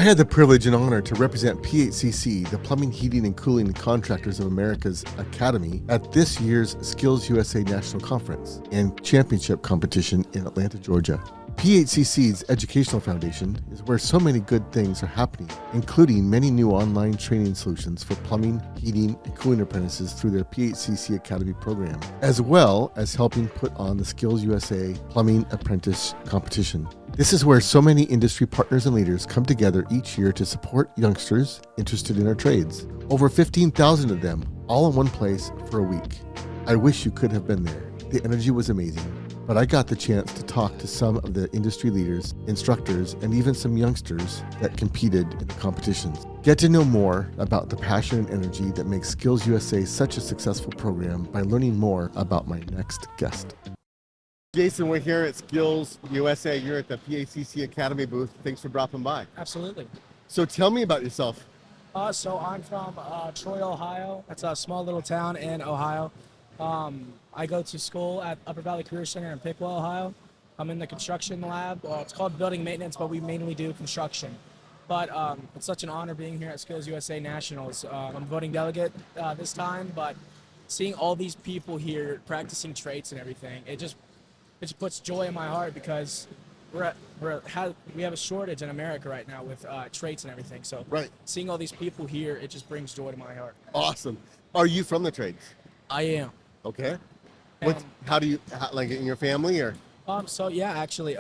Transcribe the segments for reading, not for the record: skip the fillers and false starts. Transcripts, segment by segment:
had the privilege and honor to represent PHCC, the Plumbing, Heating, and Cooling Contractors of America's Academy, at this year's SkillsUSA National Conference and Championship Competition in Atlanta, Georgia. PHCC's educational foundation is where so many good things are happening, including many new online training solutions for plumbing, heating, and cooling apprentices through their PHCC Academy program, as well as helping put on the SkillsUSA Plumbing Apprentice Competition. This is where so many industry partners and leaders come together each year to support youngsters interested in our trades. Over 15,000 of them, all in one place for a week. I wish you could have been there. The energy was amazing. But I got the chance to talk to some of the industry leaders, instructors, and even some youngsters that competed in the competitions. Get to know more about the passion and energy that makes SkillsUSA such a successful program by learning more about my next guest. Jason, we're here at SkillsUSA. You're at the PHCC Academy booth. Thanks for dropping by. Absolutely. So tell me about yourself. So I'm from Troy, Ohio. That's a small little town in Ohio. I go to school at Upper Valley Career Center in Piqua, Ohio. I'm in the construction lab. Well, it's called building maintenance, but we mainly do construction. But it's such an honor being here at SkillsUSA Nationals. I'm a voting delegate this time, but seeing all these people here practicing trades and everything, it just puts joy in my heart because we have a shortage in America right now with trades and everything. So seeing all these people here, it just brings joy to my heart. Awesome. Are you from the trades? I am. Okay. How do you, like in your family or? So yeah, actually,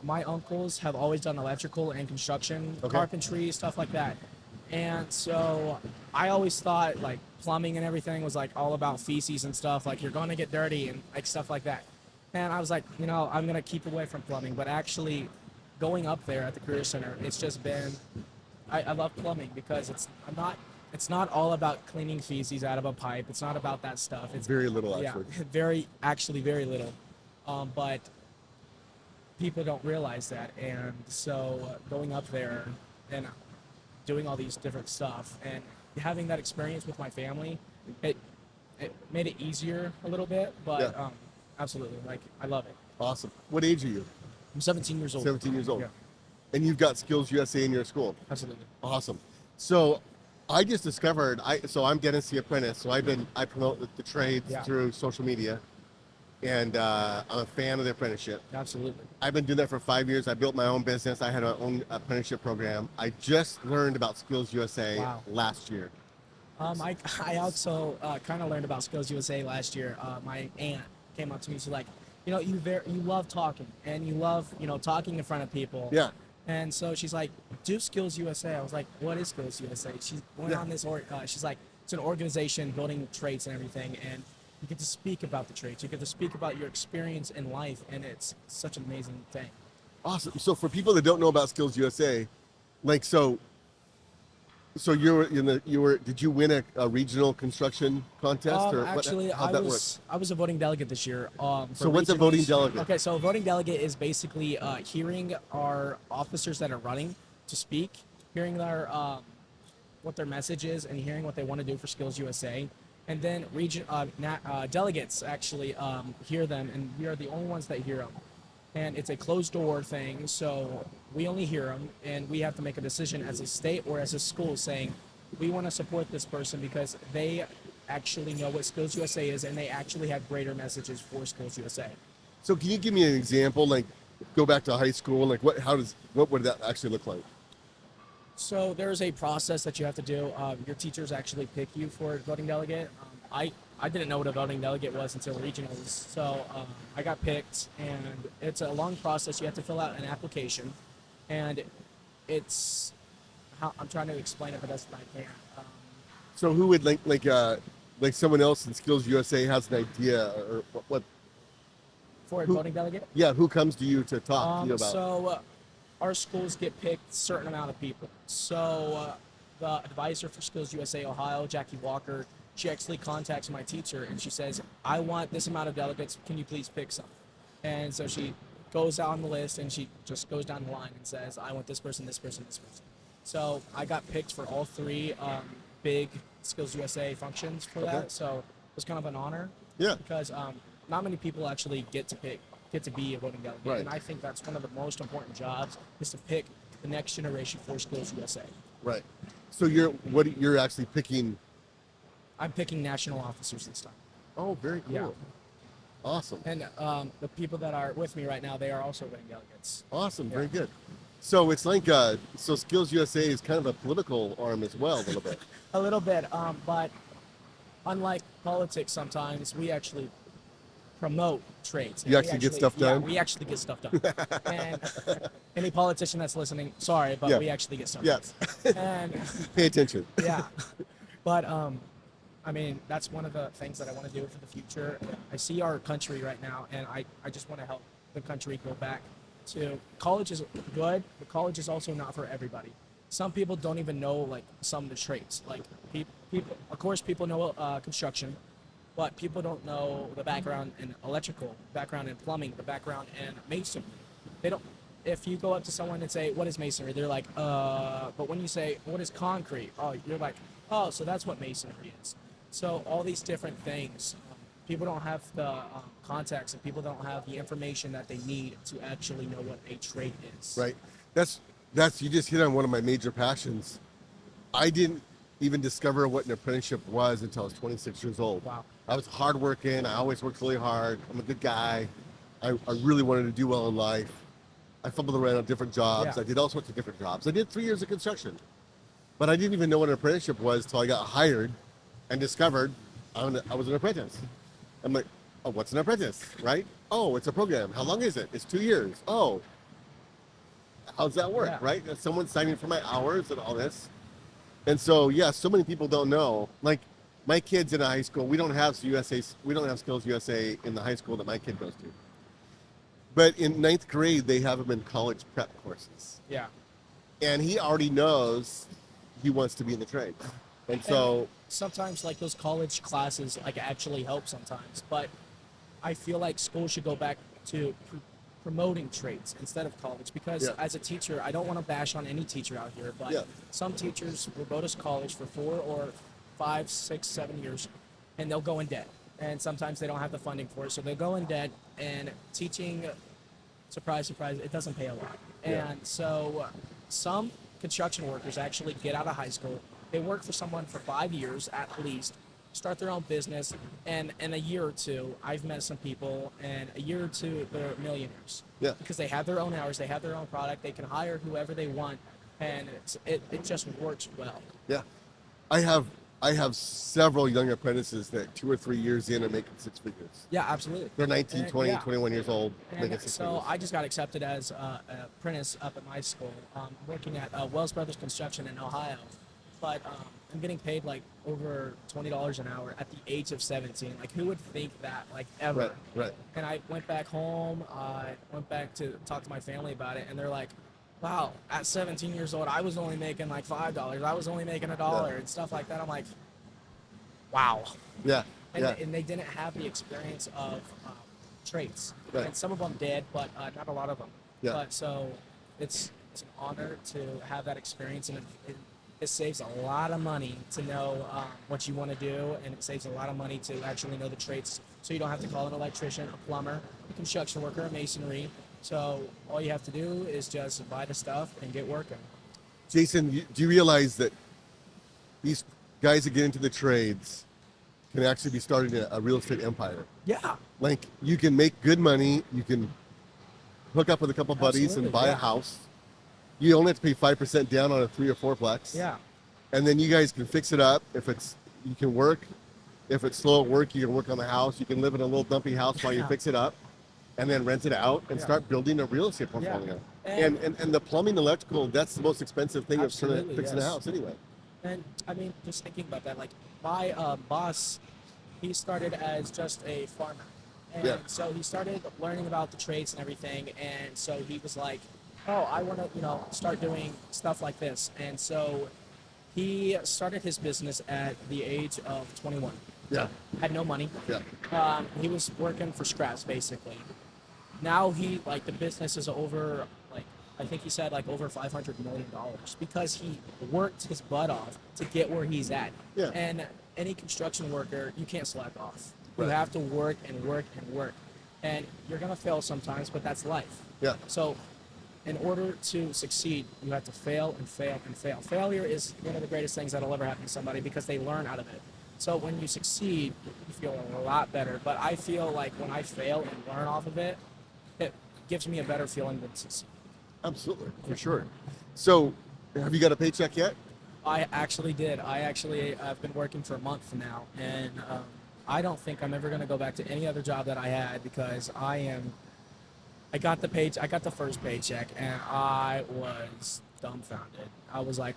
my uncles have always done electrical and construction, carpentry, stuff like that. And so I always thought like plumbing and everything was like all about feces and stuff, like you're gonna get dirty and like stuff like that. And I was like, I'm gonna keep away from plumbing, but actually going up there at the Career Center, it's just been, I love plumbing because it's not all about cleaning feces out of a pipe. It's not about that stuff. It's very little, actually. Yeah, very little. But people don't realize that. And so going up there and doing all these different stuff and having that experience with my family, it made it easier a little bit, but absolutely, like, I love it. Awesome. What age are you? I'm 17 years old. 17 years old. Yeah. And you've got SkillsUSA in your school? Absolutely. Awesome. So I just discovered, I'm Dennis the Apprentice, so I promote the trades through social media, and I'm a fan of the apprenticeship. Absolutely. I've been doing that for 5 years. I built my own business. I had my own apprenticeship program. I just learned about SkillsUSA last year. I also kind of learned about SkillsUSA last year. My aunt came up to me, she's like, you love talking, and you love, talking in front of people. Yeah. And so she's like, do SkillsUSA. I was like, what is SkillsUSA? She went on this, she's like, it's an organization building trades and everything, and you get to speak about the trades. You get to speak about your experience in life, and it's such an amazing thing. Awesome. So for people that don't know about SkillsUSA, like, so did you win a regional construction contest or actually, how'd that work? I was a voting delegate this year. So what's a voting delegate? Okay, so a voting delegate is basically hearing our officers that are running to speak, hearing their what their message is, and hearing what they want to do for SkillsUSA. And then delegates actually hear them, and we are the only ones that hear them. And it's a closed door thing, so we only hear them, and we have to make a decision as a state or as a school saying, we want to support this person because they actually know what SkillsUSA is, and they actually have greater messages for SkillsUSA. So can you give me an example, like go back to high school, like what would that actually look like? So there's a process that you have to do. Your teachers actually pick you for a voting delegate. I didn't know what a voting delegate was until regionals, so I got picked, and it's a long process. You have to fill out an application, and I'm trying to explain it the best I can. So who would like someone else in SkillsUSA has an idea or what? For a voting delegate? Yeah, who comes to you to talk to you about? So our schools get picked a certain amount of people. So the advisor for SkillsUSA Ohio, Jackie Walker, she actually contacts my teacher and she says, I want this amount of delegates, can you please pick some? And so she goes down the list and she just goes down the line and says, I want this person, this person, this person. So I got picked for all three big SkillsUSA functions for that. So it was kind of an honor. Yeah. Because not many people actually get to be a voting delegate. Right. And I think that's one of the most important jobs is to pick the next generation for Skills USA. Right. So you're actually picking. I'm picking national officers this time. Oh, very cool. Yeah. Awesome. And the people that are with me right now, they are also winning delegates. Awesome. Yeah. Very good. So it's like so Skills USA is kind of a political arm as well, a little bit. A little bit, but unlike politics, sometimes we actually promote trades. You actually get stuff done? Yeah, we actually get stuff done. And any politician that's listening, sorry, but Yeah. we actually get stuff Yes. done. And Pay attention. yeah, but I mean, that's one of the things that I want to do for the future. I see our country right now, and I just want to help the country go back to college is good, but college is also not for everybody. Some people don't even know like some of the trades. Like people, of course, people know construction, but people don't know the background in electrical, background in plumbing, the background in masonry. They don't. If you go up to someone and say, "What is masonry?" They're like, But when you say, "What is concrete?" Oh, you're like, "Oh, so that's what masonry is." So all these different things, people don't have the context, and people don't have the information that they need to actually know what a trade is. Right. That's you just hit on one of my major passions. I didn't even discover what an apprenticeship was until I was 26 years old. Wow. I was hardworking. I always worked really hard. I'm a good guy. I really wanted to do well in life. I fumbled around on different jobs. Yeah. I did all sorts of different jobs. I did 3 years of construction, but I didn't even know what an apprenticeship was until I got hired and discovered I was an apprentice. I'm like, oh, what's an apprentice, right? Oh, it's a program. How long is it? It's 2 years. Oh, how's that work, Yeah. right? Someone's signing for my hours and all this. And so, yeah, so many people don't know. Like my kids in a high school, we don't have Skills USA in the high school that my kid goes to. But in 9th grade, they have him in college prep courses. Yeah. And he already knows he wants to be in the trades. And so, Sometimes like those college classes like actually help sometimes, but I feel like school should go back to promoting trades instead of college, because Yeah. as a teacher, I don't want to bash on any teacher out here, but Yeah. some teachers will go to college for 4 or 5, 6, 7 years and they'll go in debt, and sometimes they don't have the funding for it, so they go in debt, and teaching, surprise, surprise, it doesn't pay a lot. Yeah. And so some construction workers actually get out of high school, they work for someone for 5 years at least, start their own business, and in a year or two, I've met some people, and a year or two, they're millionaires. Yeah. Because they have their own hours, they have their own product, they can hire whoever they want, and it just works well. yeah, I have several young apprentices that 2 or 3 years in are making 6 figures. Yeah, absolutely. They're 19, 20, Yeah. 21 years old, making And 6 so figures. I just got accepted as an apprentice up at my school, working at Wells Brothers Construction in Ohio. But I'm getting paid like over $20 an hour at the age of 17. Like, who would think that, like, ever? Right, right. And I went back home, I went back to talk to my family about it, and they're like, wow, at 17 years old, I was only making like $5. I was only making $1 and stuff like that. I'm like, wow. Yeah, And, yeah. and they didn't have the experience of trades. Right. And some of them did, but not a lot of them. Yeah. But so it's an honor to have that experience, and it saves a lot of money to know what you want to do, and it saves a lot of money to actually know the trades, so you don't have to call an electrician, a plumber, a construction worker, a masonry. So all you have to do is just buy the stuff and get working. Jason, do you realize that these guys that get into the trades can actually be starting a real estate empire? Yeah. Like, you can make good money, you can hook up with a couple buddies and Absolutely, buy yeah. a house. You only have to pay 5% down on a 3 or 4-plex. Yeah. And then you guys can fix it up. You can work. If it's slow at work, you can work on the house. You can live in a little dumpy house while you Yeah. fix it up, and then rent it out and Yeah. start building a real estate Yeah. portfolio. And- And the plumbing, electrical, that's the most expensive thing of Absolutely, fixing a yes. house anyway. And I mean, just thinking about that, like my boss, he started as just a farmer. And Yeah. so he started learning about the trades and everything. And so he was like, oh, I want to, start doing stuff like this. And so he started his business at the age of 21. Yeah. Had no money. Yeah. He was working for scraps, basically. Now the business is over, I think he said over $500 million, because he worked his butt off to get where he's at. Yeah. And any construction worker, you can't slack off. Right. You have to work and work and work. And you're going to fail sometimes, but that's life. Yeah. So in order to succeed, you have to fail and fail and fail. Failure is one of the greatest things that'll ever happen to somebody because they learn out of it. So when you succeed, you feel a lot better. But I feel like when I fail and learn off of it, it gives me a better feeling than succeed. Absolutely, for sure. So, have you got a paycheck yet? I actually did. I've been working for a month now, and I don't think I'm ever going to go back to any other job that I had because I got the first paycheck, and I was dumbfounded. I was like,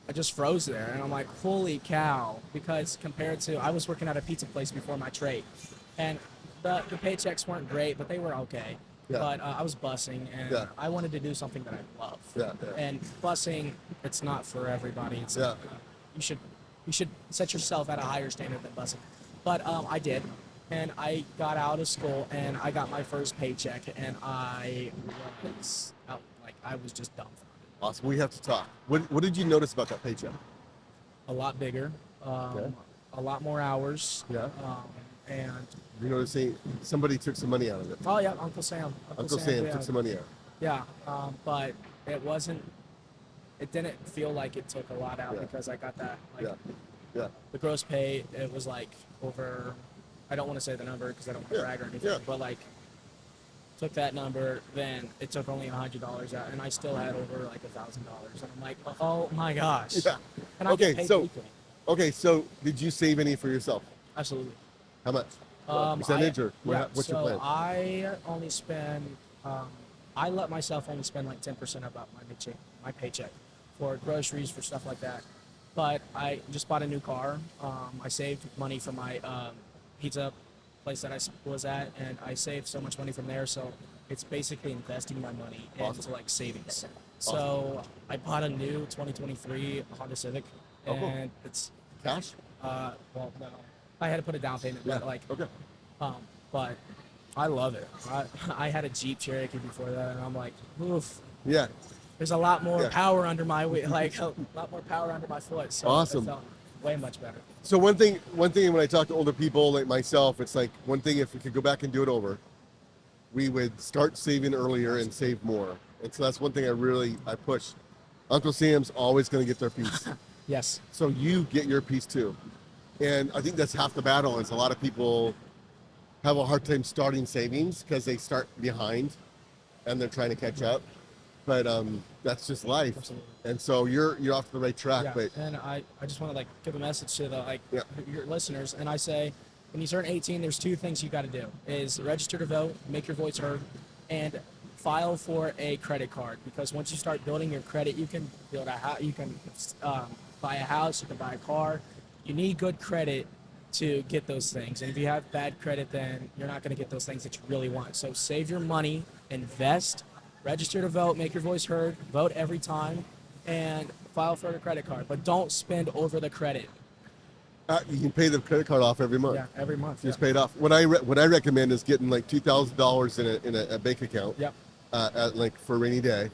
I just froze there, and I'm like, holy cow, because compared to, I was working at a pizza place before my trade, and the paychecks weren't great, but they were okay. Yeah. But I was busing, and Yeah. I wanted to do something that I love. Yeah. And busing, it's not for everybody. It's Yeah. you should set yourself at a higher standard than busing. But I did, and I got out of school, and I got my first paycheck, and I was just dumbfounded. Awesome. We have to talk. What did you notice about that paycheck? A lot bigger, Okay. a lot more hours. Yeah. And You noticing somebody took some money out of it. oh yeah, Uncle Sam. Uncle Sam yeah. took some money out. Yeah, but it wasn't. It didn't feel like it took a lot out Yeah. because I got that. Like, Yeah. Yeah. the gross pay, it was like over. I don't want to say the number because I don't want to Yeah. brag or anything. Yeah. But like, took that number, then it took only $100 out, and I still had over like $1,000. And I'm like, oh my gosh. Yeah. And I Okay, get paid so- weekly. Okay, so did you save any for yourself? Absolutely. How much? Percentage or what's your plan? I only spend. I let myself only spend like 10% of my paycheck for groceries, for stuff like that. But I just bought a new car. I saved money from my pizza place that I was at, and I saved so much money from there. So it's basically investing my money into like savings. So I bought a new 2023 Honda Civic, Oh, cool. and it's Cash? well, no, I had to put a down payment, but like, Okay. but I love it. I had a Jeep Cherokee before that, and I'm like, oof. Yeah. There's a lot more Yeah. power under my weight, like a lot more power under my foot. So Awesome. It felt way much better. So one thing when I talk to older people like myself, it's like one thing, if we could go back and do it over, we would start saving earlier and save more. And so that's one thing I push. Uncle Sam's always going to get their piece. Yes. So you get your piece too. And I think that's half the battle is a lot of people have a hard time starting savings because they start behind and they're trying to catch up. But that's just life. Absolutely. And so you're off the right track. Yeah. But And I just want to like give a message to the Yeah. your listeners, and I say, when you turn 18, there's two things you got to do: is register to vote, make your voice heard, and file for a credit card. Because once you start building your credit, you can build a house, you can buy a house, you can buy a car. You need good credit to get those things. And if you have bad credit, then you're not going to get those things that you really want. So save your money, invest, register to vote, make your voice heard, vote every time, and file for a credit card. But don't spend over the credit. you can pay the credit card off every month. Yeah, every month. Just pay it off. What I recommend is getting like $2,000 in a bank account. Yep. Like for a rainy day,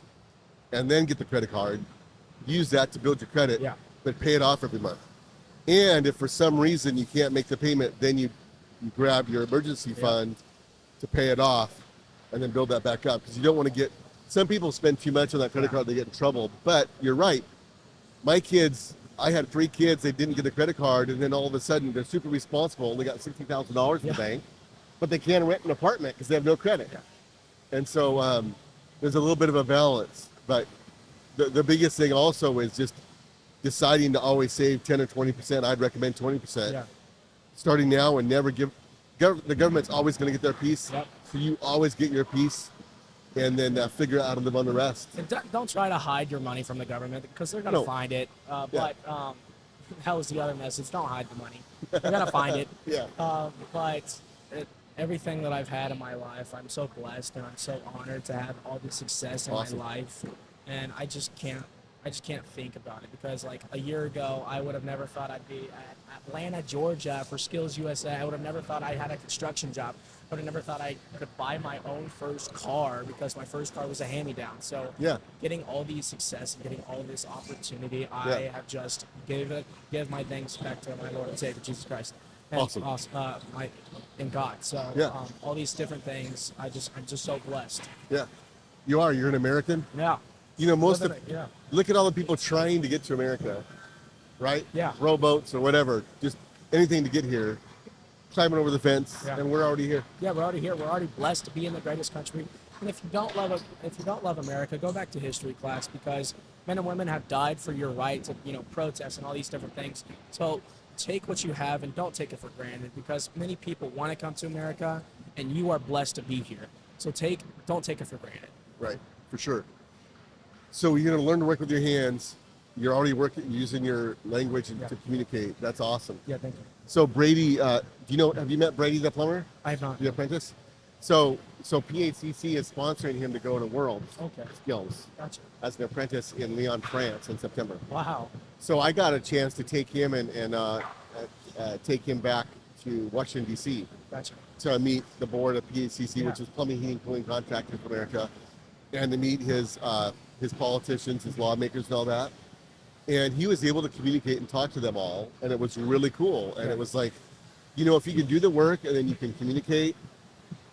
and then get the credit card. Use that to build your credit. Yeah. But pay it off every month. And if for some reason you can't make the payment, then you grab your emergency fund to pay it off, and then build that back up, because you don't want to get. Some people spend too much on that credit card, they get in trouble. But you're right. My kids, I had 3 kids, they didn't get a credit card, and then all of a sudden they're super responsible, only got $60,000 in the bank, but they can't rent an apartment because they have no credit. Yeah. And so there's a little bit of a balance. But the biggest thing also is just deciding to always save 10 or 20%. I'd recommend 20%. Yeah. Starting now and never give. The government's always going to get their piece. Yep. So you always get your piece, and then figure out how to live on the rest. And don't try to hide your money from the government, because they're going to No. find it. But that was the other message. Don't hide the money. They're going to find it. Yeah. But everything that I've had in my life, I'm so blessed and I'm so honored to have all this success in Awesome. my life. And I just can't think about it, because like a year ago, I would have never thought I'd be at Atlanta, Georgia for SkillsUSA. I would have never thought I had a construction job. I would have never thought I could buy my own first car, because my first car was a hand-me-down. So Yeah. getting all these success and getting all this opportunity, I have just give my thanks back to my Lord and Savior Jesus Christ. And Awesome. In God. So Yeah. all these different things, I'm just so blessed. Yeah. You are. You're an American. Yeah. You know, most of Yeah. look at all the people trying to get to America, right? Yeah. Rowboats or whatever, just anything to get here, climbing over the fence, Yeah. and we're already here. Yeah, we're already here. We're already blessed to be in the greatest country. And if you don't love America, go back to history class, because men and women have died for your right to, protest and all these different things. So take what you have and don't take it for granted, because many people want to come to America, and you are blessed to be here. So don't take it for granted. Right, for sure. So you're going to learn to work with your hands. You're already using your language to communicate. That's awesome. Yeah, thank you. So Brady, have you met Brady the plumber? I have not. The apprentice? So PHCC is sponsoring him to go to World Skills Gotcha. as an apprentice in Lyon, France in September. Wow. So I got a chance to take him and take him back to Washington, D.C. Gotcha. to meet the board of PHCC, Yeah. which is Plumbing, Heating, Cooling Contractors of America, and to meet his politicians, his lawmakers, and all that. And he was able to communicate and talk to them all, and it was really cool. And it was like, if you can do the work and then you can communicate,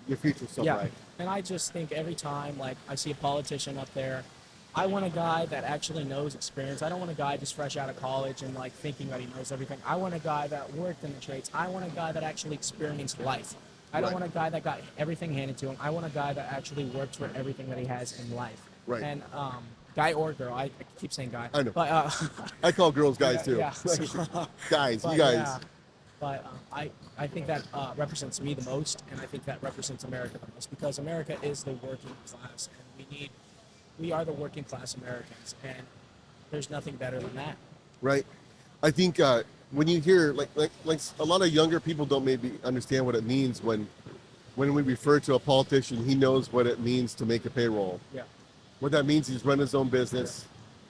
your future's so bright. And I just think every time, like, I see a politician up there, I want a guy that actually knows experience. I don't want a guy just fresh out of college and, like, thinking that he knows everything. I want a guy that worked in the trades. I want a guy that actually experienced life. I don't want a guy that got everything handed to him. I want a guy that actually worked for everything that he has in life. Right. And guy or girl, I keep saying guy. I know. But I call girls guys too. Yeah. Guys, But, you guys. yeah. But I think that represents me the most, and I think that represents America the most, because America is the working class, and we are the working class Americans, and there's nothing better than that. Right. I think when you hear like a lot of younger people don't maybe understand what it means when we refer to a politician, he knows what it means to make a payroll. Yeah. What that means, he's run his own business.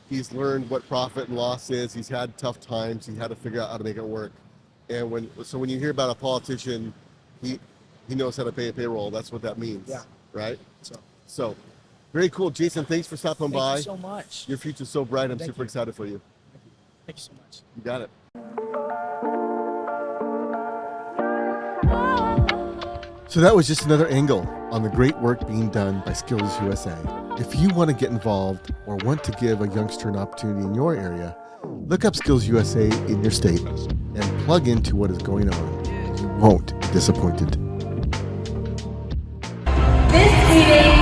He's learned what profit and loss is. He's had tough times. He had to figure out how to make it work. And when you hear about a politician, he knows how to pay a payroll. That's what that means. Yeah. Right? So Very cool. Jason, thanks for stopping by. thank you so much. Your future's so bright. I'm Thank super you. excited for you. Thank you so much. You got it. So that was just another angle on the great work being done by Skills USA. If you want to get involved or want to give a youngster an opportunity in your area, look up Skills USA in your state and plug into what is going on. You won't be disappointed. This meeting